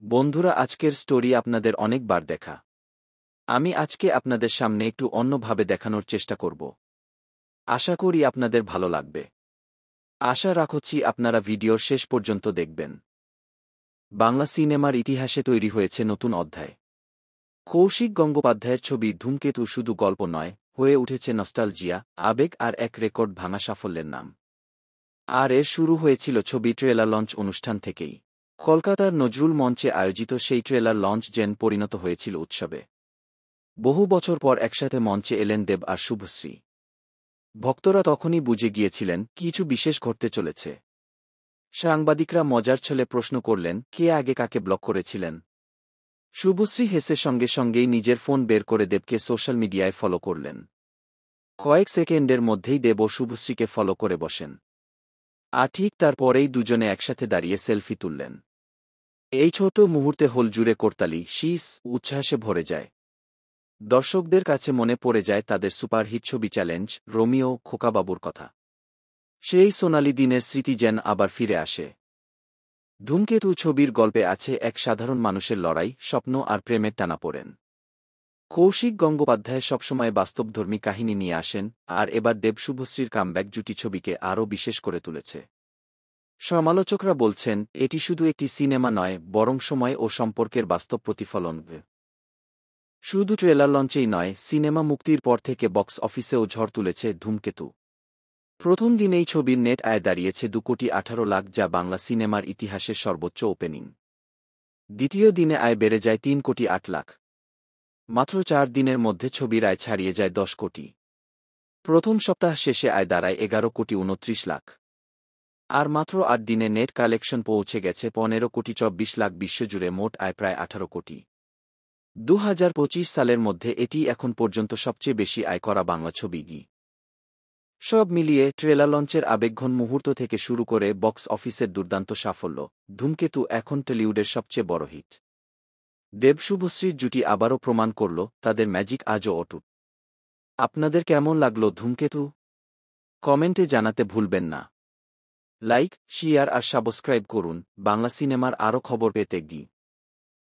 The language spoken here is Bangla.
বন্ধুরা, আজকের স্টোরি আপনাদের অনেকবার দেখা। আমি আজকে আপনাদের সামনে একটু অন্যভাবে দেখানোর চেষ্টা করব। আশা করি আপনাদের ভালো লাগবে। আশা রাখছি আপনারা ভিডিওর শেষ পর্যন্ত দেখবেন। বাংলা সিনেমার ইতিহাসে তৈরি হয়েছে নতুন অধ্যায়। কৌশিক গঙ্গোপাধ্যায়ের ছবি ধূমকেতু শুধু গল্প নয়, হয়ে উঠেছে নস্টালজিয়া, আবেগ আর এক রেকর্ড ভাঙা সাফল্যের নাম। আর এর শুরু হয়েছিল ছবি ট্রেলার লঞ্চ অনুষ্ঠান থেকেই। কলকাতার নজরুল মঞ্চে আয়োজিত সেই ট্রেলার লঞ্চ যেন পরিণত হয়েছিল উৎসবে। বহু বছর পর একসাথে মঞ্চে এলেন দেব আর শুভশ্রী। ভক্তরা তখনই বুঝে গিয়েছিলেন কিছু বিশেষ ঘটতে চলেছে। সাংবাদিকরা মজার ছলে প্রশ্ন করলেন, কে আগে কাকে ব্লক করেছিলেন। শুভশ্রী হেসে সঙ্গে সঙ্গেই নিজের ফোন বের করে দেবকে সোশ্যাল মিডিয়ায় ফলো করলেন। কয়েক সেকেন্ডের মধ্যেই দেব ও শুভশ্রীকে ফলো করে বসেন। আর ঠিক তারপরেই দুজনে একসাথে দাঁড়িয়ে সেলফি তুললেন। এই ছোট মুহূর্তে হল জুড়ে করতালি, শীষ, উচ্ছ্বাসে ভরে যায়। দর্শকদের কাছে মনে পড়ে যায় তাদের সুপারহিট ছবি চ্যালেঞ্জ, রোমিও, খোকাবাবুর কথা। সেই সোনালি দিনের স্মৃতি যেন আবার ফিরে আসে। ধূমকেতু ছবির গল্পে আছে এক সাধারণ মানুষের লড়াই, স্বপ্ন আর প্রেমের টানাপোড়েন। কৌশিক গঙ্গোপাধ্যায় সবসময় বাস্তবধর্মী কাহিনী নিয়ে আসেন, আর এবার দেব শুভশ্রীর কামব্যাক জুটি ছবিকে আরও বিশেষ করে তুলেছে। সমালোচকরা বলছেন, এটি শুধু একটি সিনেমা নয়, বরং সময় ও সম্পর্কের বাস্তব প্রতিফলন। শুধু ট্রেলার লঞ্চেই নয়, সিনেমা মুক্তির পর থেকে বক্স অফিসেও ঝড় তুলেছে ধূমকেতু। প্রথম দিনেই ছবির নেট আয় দাঁড়িয়েছে 2,18,00,000, যা বাংলা সিনেমার ইতিহাসের সর্বোচ্চ ওপেনিং। দ্বিতীয় দিনে আয় বেড়ে যায় 3,08,00,000। মাত্র 4 দিনের মধ্যে ছবির আয় ছাড়িয়ে যায় 10 কোটি। প্রথম সপ্তাহ শেষে আয় দাঁড়ায় 11,29,00,000। আর মাত্র 8 দিনে নেট কালেকশন পৌঁছে গেছে 15,24,00,000। বিশ্বজুড়ে মোট আয় প্রায় 18 কোটি। 2025 সালের মধ্যে এটি এখন পর্যন্ত সবচেয়ে বেশি আয় করা বাংলা ছবি। সব মিলিয়ে ট্রেলার লঞ্চের আবেগঘন মুহূর্ত থেকে শুরু করে বক্স অফিসের দুর্দান্ত সাফল্য, ধূমকেতু এখন টলিউডের সবচেয়ে বড় হিট। দেব শুভশ্রীর জুটি আবারও প্রমাণ করল তাদের ম্যাজিক আজও অটুট। আপনাদের কেমন লাগলো ধূমকেতু? কমেন্টে জানাতে ভুলবেন না। লাইক, শেয়ার আর সাবস্ক্রাইব করুন বাংলা সিনেমার আরও খবর পেতে।